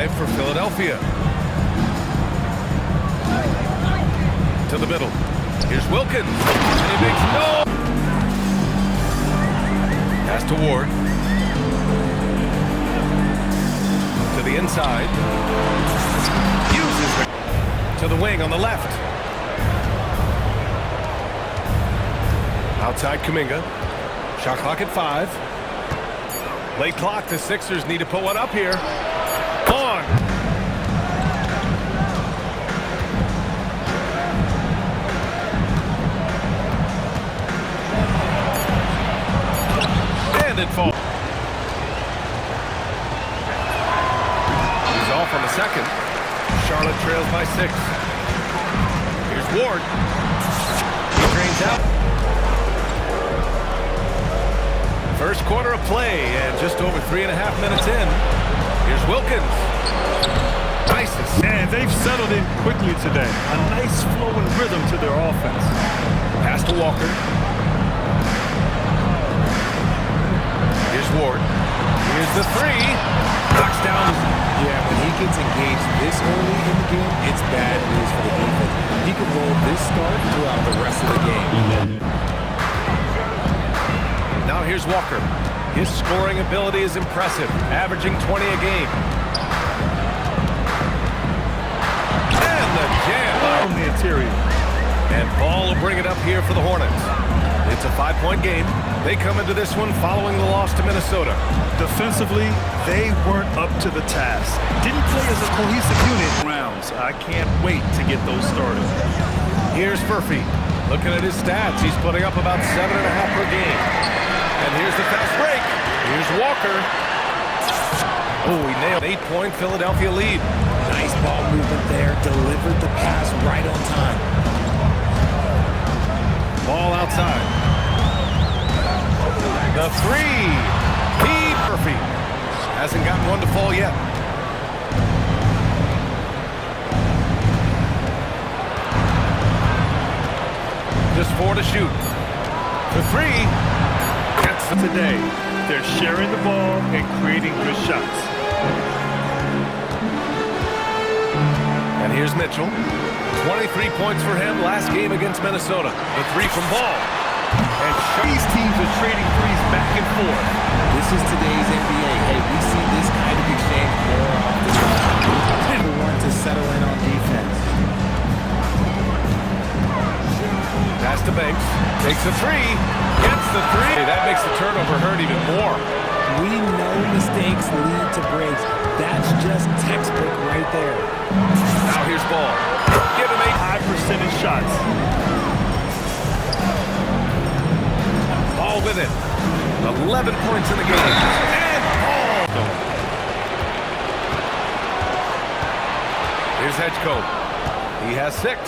drive for Philadelphia. To the middle. Here's Wilkins. And he makes no. Pass to Ward. To the inside. Uses the to the wing on the left. Outside Kuminga. Shot clock at 5. Late clock. The Sixers need to put one up here. On. And it falls. He's off on the second. Charlotte trails by 6. Here's Ward. He drains out. First quarter of play, and just over 3.5 minutes in. Here's Wilkins. Nice. And they've settled in quickly today. A nice flow and rhythm to their offense. Pass to Walker. Here's Ward. Here's the 3. Knocks down. Yeah, when he gets engaged this early in the game, it's bad news for the defense. He could roll this start throughout the rest of the game. Now here's Walker. His scoring ability is impressive, averaging 20 a game. And the jam on the interior. And Ball will bring it up here for the Hornets. It's a 5-point game. They come into this one following the loss to Minnesota. Defensively, they weren't up to the task. Didn't play as a cohesive unit. Rounds. I can't wait to get those started. Here's Furphy. Looking at his stats, he's putting up about 7.5 per game. And here's the fast break. Here's Walker. Oh, he nailed 8-point Philadelphia lead. Nice ball movement there. Delivered the pass right on time. Ball outside. The 3. Murphy hasn't gotten one to fall yet. Just 4 to shoot. The 3. Gets it today. They're sharing the ball and creating good shots. And here's Mitchell. 23 points for him last game against Minnesota. The 3 from Ball. And these teams are trading threes back and forth. This is today's NBA. Hey, we see this kind of exchange more often. People want to settle in on defense. Pass to Banks. Takes a 3. Gets the 3. That makes the turnover hurt even more. We know mistakes lead to breaks. That's just textbook right there. Now here's Ball. Give him 8 high percentage shots. Ball with it. 11 points in the game. And Ball. Here's Hedgecote. He has 6.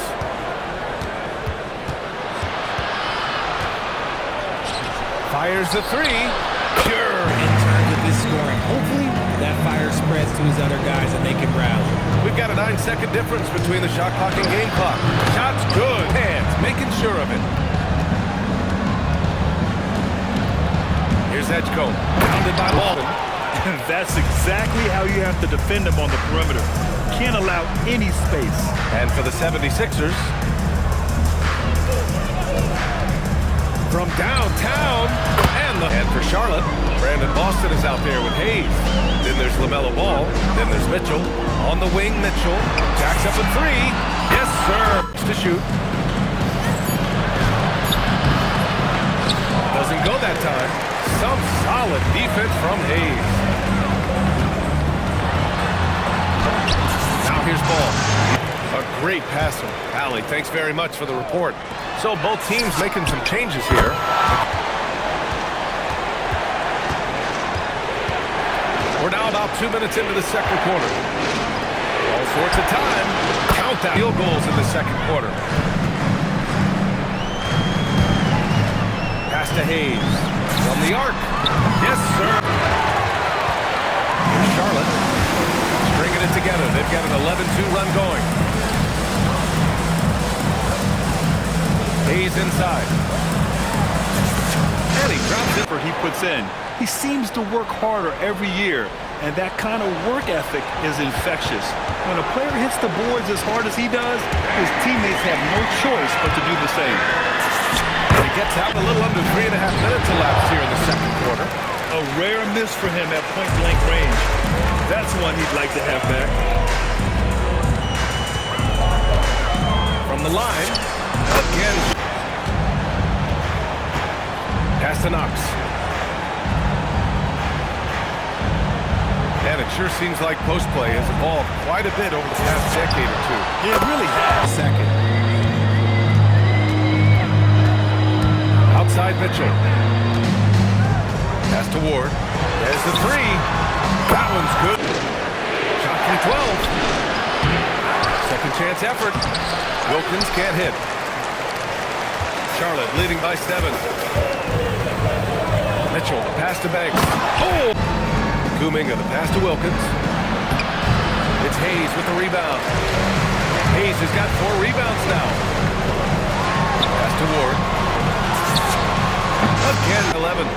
Fires the 3. Pure. In terms of his scoring, hopefully that fire spreads to his other guys and they can rally. We've got a 9-second difference between the shot clock and game clock. Shot's good. Hands making sure of it. Here's Hedgecote. Pounded by Ball. That's exactly how you have to defend him on the perimeter. Can't allow any space. And for the 76ers, from downtown, and for Charlotte, Brandon Boston is out there with Hayes. Then there's LaMelo Ball. Then there's Mitchell. On the wing, Mitchell. Jacks up a 3. Yes, sir. To shoot. Doesn't go that time. Some solid defense from Hayes. Now here's Ball. A great passer. Allie, thanks very much for the report. So both teams making some changes here. We're now about 2 minutes into the second quarter. All sorts of time. Count that. Field goals in the second quarter. Pass to Hayes. From the arc. Yes, sir. Here's Charlotte. Stringing it together. They've got an 11-2 run going. Hayes inside. And he drops it. He puts in. He seems to work harder every year. And that kind of work ethic is infectious. When a player hits the boards as hard as he does, his teammates have no choice but to do the same. He gets out a little under 3.5 minutes elapsed here in the second quarter. A rare miss for him at point-blank range. That's one he'd like to have back. From the line, again. Pass to Knox. And it sure seems like post play has evolved quite a bit over the past decade or two. It really has. Second. Outside Mitchell. Pass to Ward. There's the three. That one's good. Shot from 12. Second chance effort. Wilkins can't hit. Charlotte leading by 7. Mitchell, the pass to Banks. Oh! Kuminga, the pass to Wilkins. It's Hayes with the rebound. Hayes has got 4 rebounds now. Pass to Ward. Again, 11.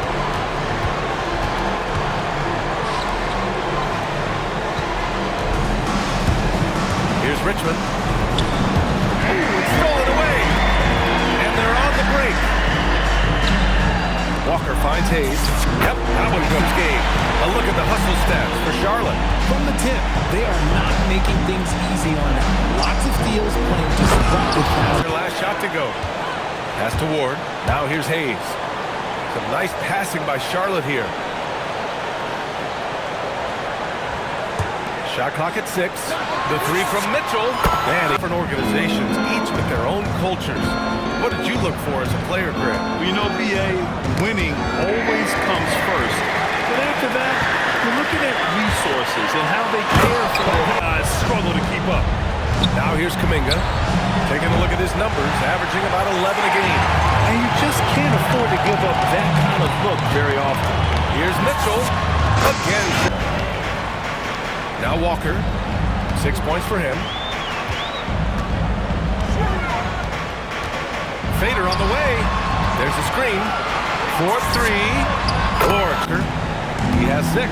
Here's Richmond. Ooh, it's stolen away. And they're on the break. Walker finds Hayes. Yep, that one goes game. A look at the hustle stats for Charlotte. From the tip, they are not making things easy on them. Lots of steals playing disruptive pass. Their last shot to go. Pass to Ward. Now here's Hayes. Some nice passing by Charlotte here. Shot clock at 6. The three from Mitchell. Man, different organizations, each with their own cultures. What did you look for as a player, Greg? Well, you know, BA, winning always comes first. But after that, you're looking at resources and how they care for their guys struggle to keep up. Now here's Kuminga. Taking a look at his numbers, averaging about 11 a game. And you just can't afford to give up that kind of look very often. Here's Mitchell. Again. Now Walker. 6 points for him. Fader on the way. There's a screen. 4-3. Walker. He has 6.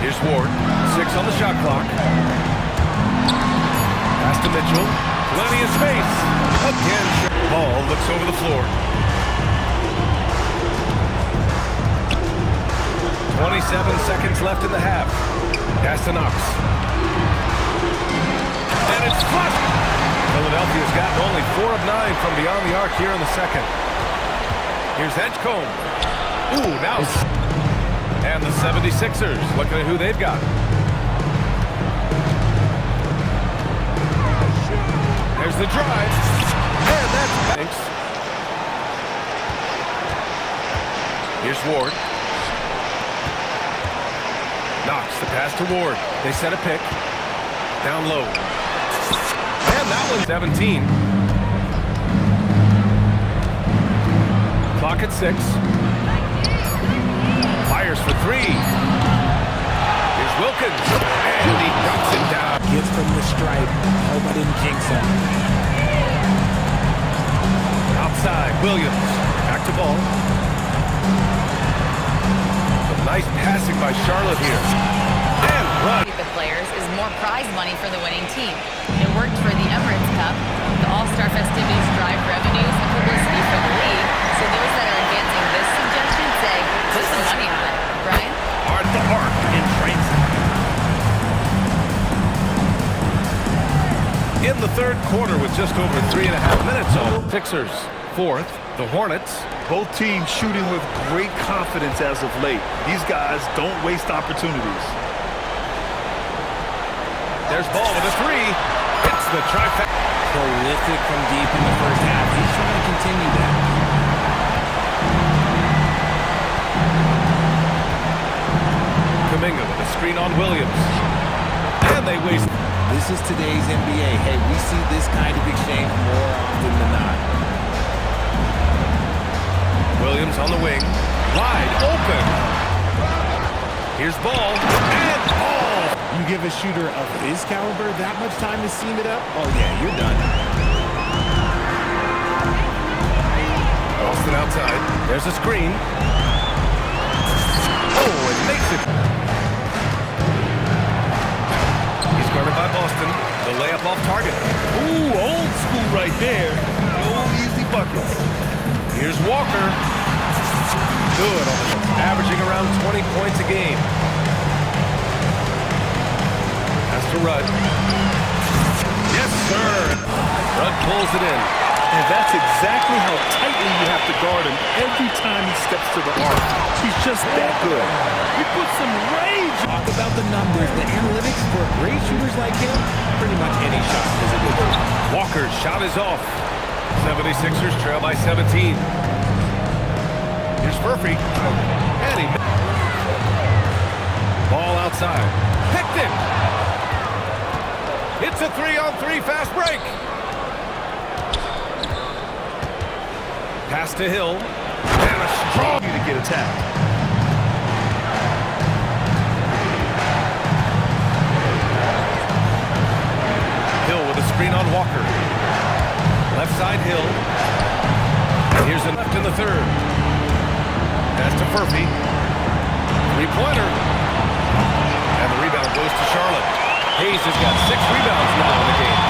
Here's Ward. 6 on the shot clock. Pass to Mitchell. Plenty of space. Again. Ball looks over the floor. 27 seconds left in the half. Pass to Knox. And it's flushed. Philadelphia's gotten only 4 of 9 from beyond the arc here in the second. Here's Edgecombe. Ooh, now. And the 76ers looking at who they've got. There's the drive. And that's Banks. Here's Ward. Knox, the pass to Ward. They set a pick. Down low. And that one's 17. Clock at 6. Fires for 3. Here's Wilkins. And he dunks it down. Gets from the stripe. Hope I didn't jinx him. Outside, Williams. Back to ball. Some nice passing by Charlotte here. And run. The players is more prize money for the winning team. It worked for the Emirates Cup. The All-Star festivities drive revenues and publicity for the league. So those that are advancing this suggestion say, put some money on it. Brian? Art the arc in transit. In the third quarter with just over 3.5 minutes on. Sixers, 4th. The Hornets. Both teams shooting with great confidence as of late. These guys don't waste opportunities. There's ball with a 3. It's the trifecta. Prolific from deep in the first half. He's trying to continue that. Kuminga with a screen on Williams. And they waste. This is today's NBA. Hey, we see this kind of exchange more often than not. Williams on the wing. Wide open. Here's ball. And ball. You give a shooter of his caliber that much time to seam it up? Oh, yeah, you're done. Austin outside. There's a screen. Oh, it makes it. He's guarded by Boston. The layup off target. Ooh, old school right there. No easy buckets. Here's Walker. Good. Averaging around 20 points a game. That's to Rudd. Yes, sir. Rudd pulls it in. And that's exactly how tightly you have to guard him every time he steps to the arc. He's just that good. He puts some rage. Talk about the numbers, the analytics for great shooters like him. Pretty much any shot is a good one. Walker's shot is off. 76ers trail by 17. Here's Murphy. And he... Ball outside. Picked it. It's a 3-on-3 fast break. Pass to Hill. And a strong To get attacked. Hill with a screen on Walker. Left side Hill. And here's a left in the third. Pass to Murphy. Three-pointer. And the rebound goes to Charlotte. Hayes has got 6 rebounds now in the game.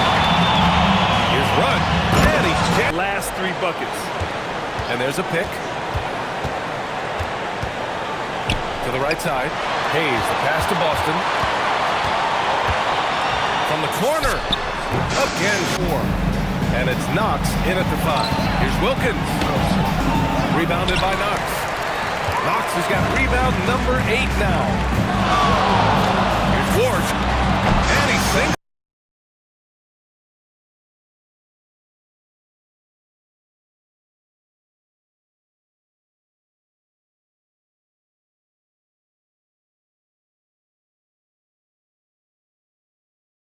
Here's Rudd. And he's jammed. Last 3 buckets. And there's a pick. To the right side. Hayes, the pass to Boston. From the corner. Again, 4. And it's Knox in at the 5. Here's Wilkins. Rebounded by Knox. Knox has got rebound number 8 now.